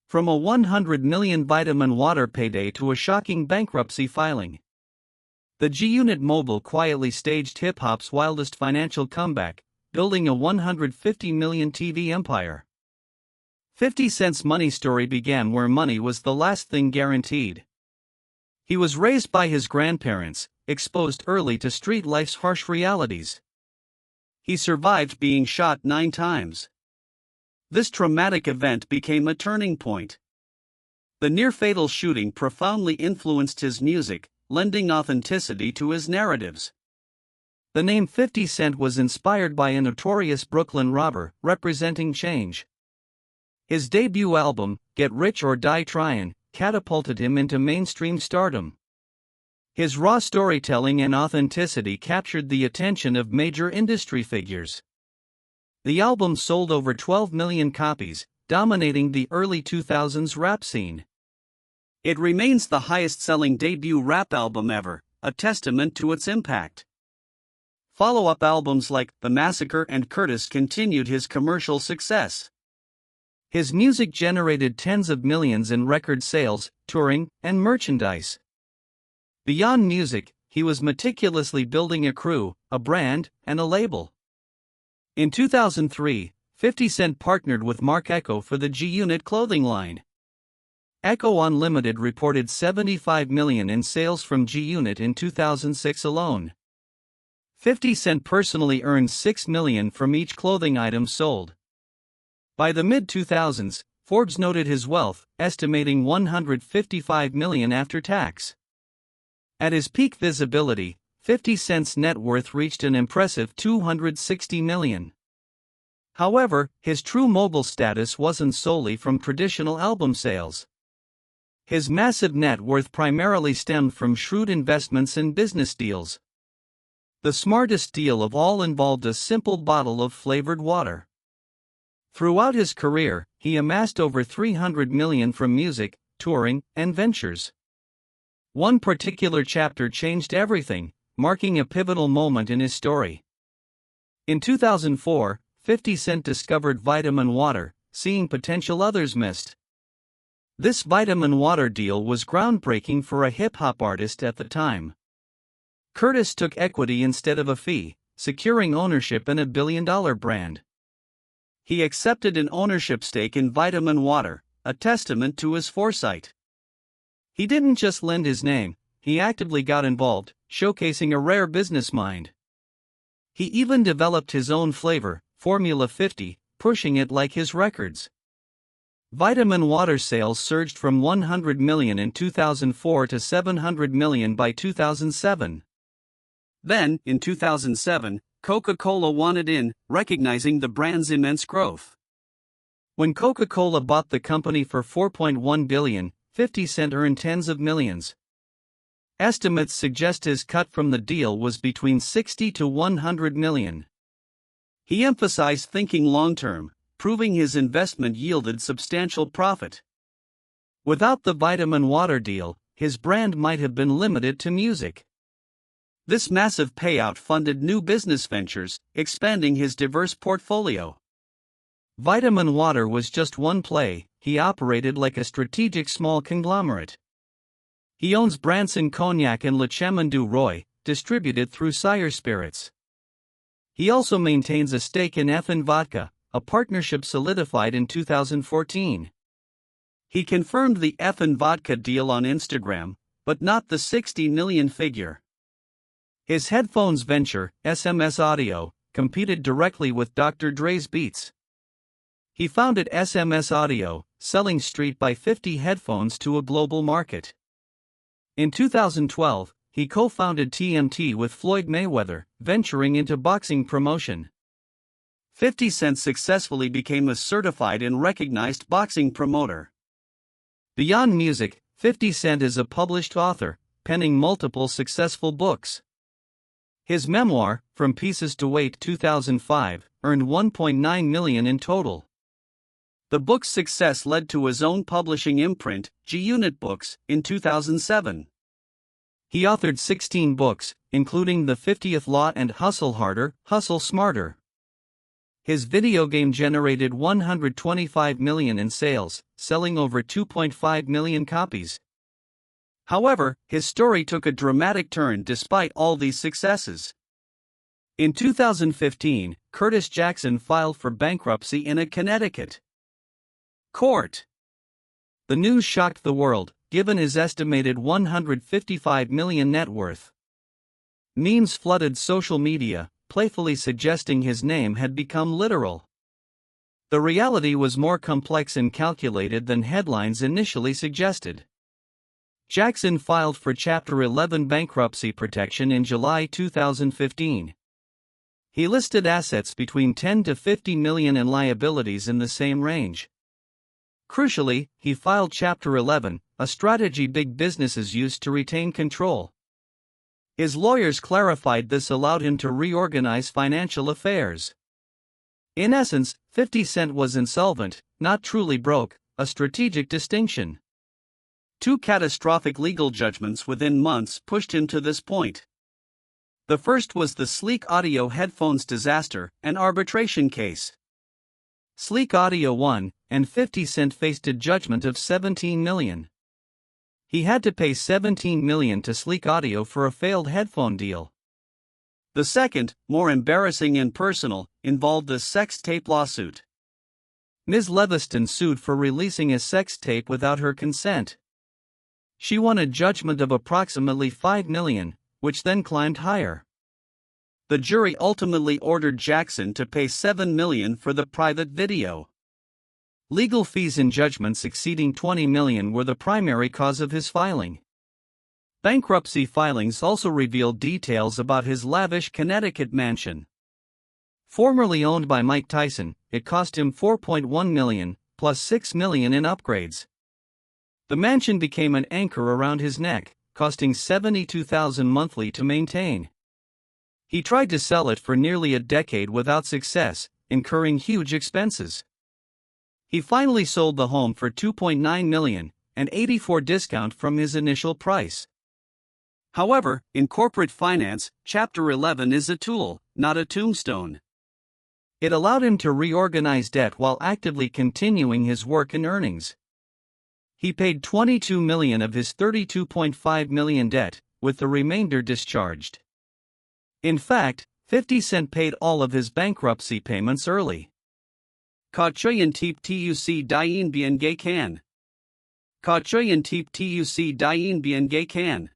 From a 100 million Vitamin Water payday to a shocking bankruptcy filing, the G-Unit mogul quietly staged hip-hop's wildest financial comeback, building a 150 million TV empire. 50 Cent's money story began where money was the last thing guaranteed. He was raised by his grandparents, exposed early to street life's harsh realities. He survived being shot 9 times. This traumatic event became a turning point. The near-fatal shooting profoundly influenced his music, lending authenticity to his narratives. The name 50 Cent was inspired by a notorious Brooklyn robber, representing change. His debut album, Get Rich or Die Tryin', catapulted him into mainstream stardom. His raw storytelling and authenticity captured the attention of major industry figures. The album sold over 12 million copies, dominating the early 2000s rap scene. It remains the highest-selling debut rap album ever, a testament to its impact. Follow-up albums like The Massacre and Curtis continued his commercial success. His music generated tens of millions in record sales, touring, and merchandise. Beyond music, he was meticulously building a crew, a brand, and a label. In 2003, 50 Cent partnered with Marc Ecko for the G-Unit clothing line. Ecko Unlimited reported 75 million in sales from G-Unit in 2006 alone. 50 Cent personally earned 6 million from each clothing item sold. By the mid-2000s, Forbes noted his wealth, estimating 155 million after tax. At his peak visibility, 50 Cent's net worth reached an impressive 260 million. However, his true mogul status wasn't solely from traditional album sales. His massive net worth primarily stemmed from shrewd investments in business deals. The smartest deal of all involved a simple bottle of flavored water. Throughout his career, he amassed over 300 million from music, touring, and ventures. One particular chapter changed everything, marking a pivotal moment in his story. In 2004, 50 Cent discovered Vitamin Water, seeing potential others missed. This Vitamin Water deal was groundbreaking for a hip-hop artist at the time. Curtis took equity instead of a fee, securing ownership in a billion-dollar brand. He accepted an ownership stake in Vitamin Water, a testament to his foresight. He didn't just lend his name, he actively got involved, showcasing a rare business mind. He even developed his own flavor, Formula 50, pushing it like his records. Vitamin Water sales surged from 100 million in 2004 to 700 million by 2007. Then, in 2007, Coca-Cola wanted in, recognizing the brand's immense growth. When Coca-Cola bought the company for $4.1 billion, 50 Cent earned tens of millions. Estimates suggest his cut from the deal was between 60 to 100 million. He emphasized thinking long-term, proving his investment yielded substantial profit. Without the Vitamin Water deal, his brand might have been limited to music. This massive payout funded new business ventures, expanding his diverse portfolio. Vitamin Water was just one play, he operated like a strategic small conglomerate. He owns Branson Cognac and Le Chemin du Roi, distributed through Sire Spirits. He also maintains a stake in Effin Vodka, a partnership solidified in 2014. He confirmed the Effin Vodka deal on Instagram, but not the 60 million figure. His headphones venture, SMS Audio, competed directly with Dr. Dre's Beats. He founded SMS Audio, selling Street by 50 headphones to a global market. In 2012, he co-founded TMT with Floyd Mayweather, venturing into boxing promotion. 50 Cent successfully became a certified and recognized boxing promoter. Beyond music, 50 Cent is a published author, penning multiple successful books. His memoir, From Pieces to Weight 2005, earned 1.9 million in total. The book's success led to his own publishing imprint, G-Unit Books, in 2007. He authored 16 books, including The 50th Law and Hustle Harder, Hustle Smarter. His video game generated $125 million in sales, selling over 2.5 million copies. However, his story took a dramatic turn despite all these successes. In 2015, Curtis Jackson filed for bankruptcy in a Connecticut court. The news shocked the world, given his estimated $155 million net worth. Memes flooded social media, playfully suggesting his name had become literal. The reality was more complex and calculated than headlines initially suggested. Jackson filed for Chapter 11 bankruptcy protection in July 2015. He listed assets between $10 to $50 million and liabilities in the same range. Crucially, he filed Chapter 11, a strategy big businesses use to retain control. His lawyers clarified this allowed him to reorganize financial affairs. In essence, 50 Cent was insolvent, not truly broke, a strategic distinction. Two catastrophic legal judgments within months pushed him to this point. The first was the Sleek Audio headphones disaster, an arbitration case. Sleek Audio won, and 50 Cent faced a judgment of $17 million. He had to pay $17 million to Sleek Audio for a failed headphone deal. The second, more embarrassing and personal, involved a sex tape lawsuit. Ms. Leviston sued for releasing a sex tape without her consent. She won a judgment of approximately $5 million, which then climbed higher. The jury ultimately ordered Jackson to pay $7 million for the private video. Legal fees and judgments exceeding $20 million were the primary cause of his filing. Bankruptcy filings also revealed details about his lavish Connecticut mansion. Formerly owned by Mike Tyson, it cost him $4.1 million, plus $6 million in upgrades. The mansion became an anchor around his neck, costing $72,000 monthly to maintain. He tried to sell it for nearly a decade without success, incurring huge expenses. He finally sold the home for $2.9 million, an 84% discount from his initial price. However, in corporate finance, Chapter 11 is a tool, not a tombstone. It allowed him to reorganize debt while actively continuing his work and earnings. He paid $22 million of his $32.5 million debt, with the remainder discharged. In fact, 50 Cent paid all of his bankruptcy payments early. Ka choyen tip tuc dien bien gay can. Ka choyen tip tuc dien bien gay can.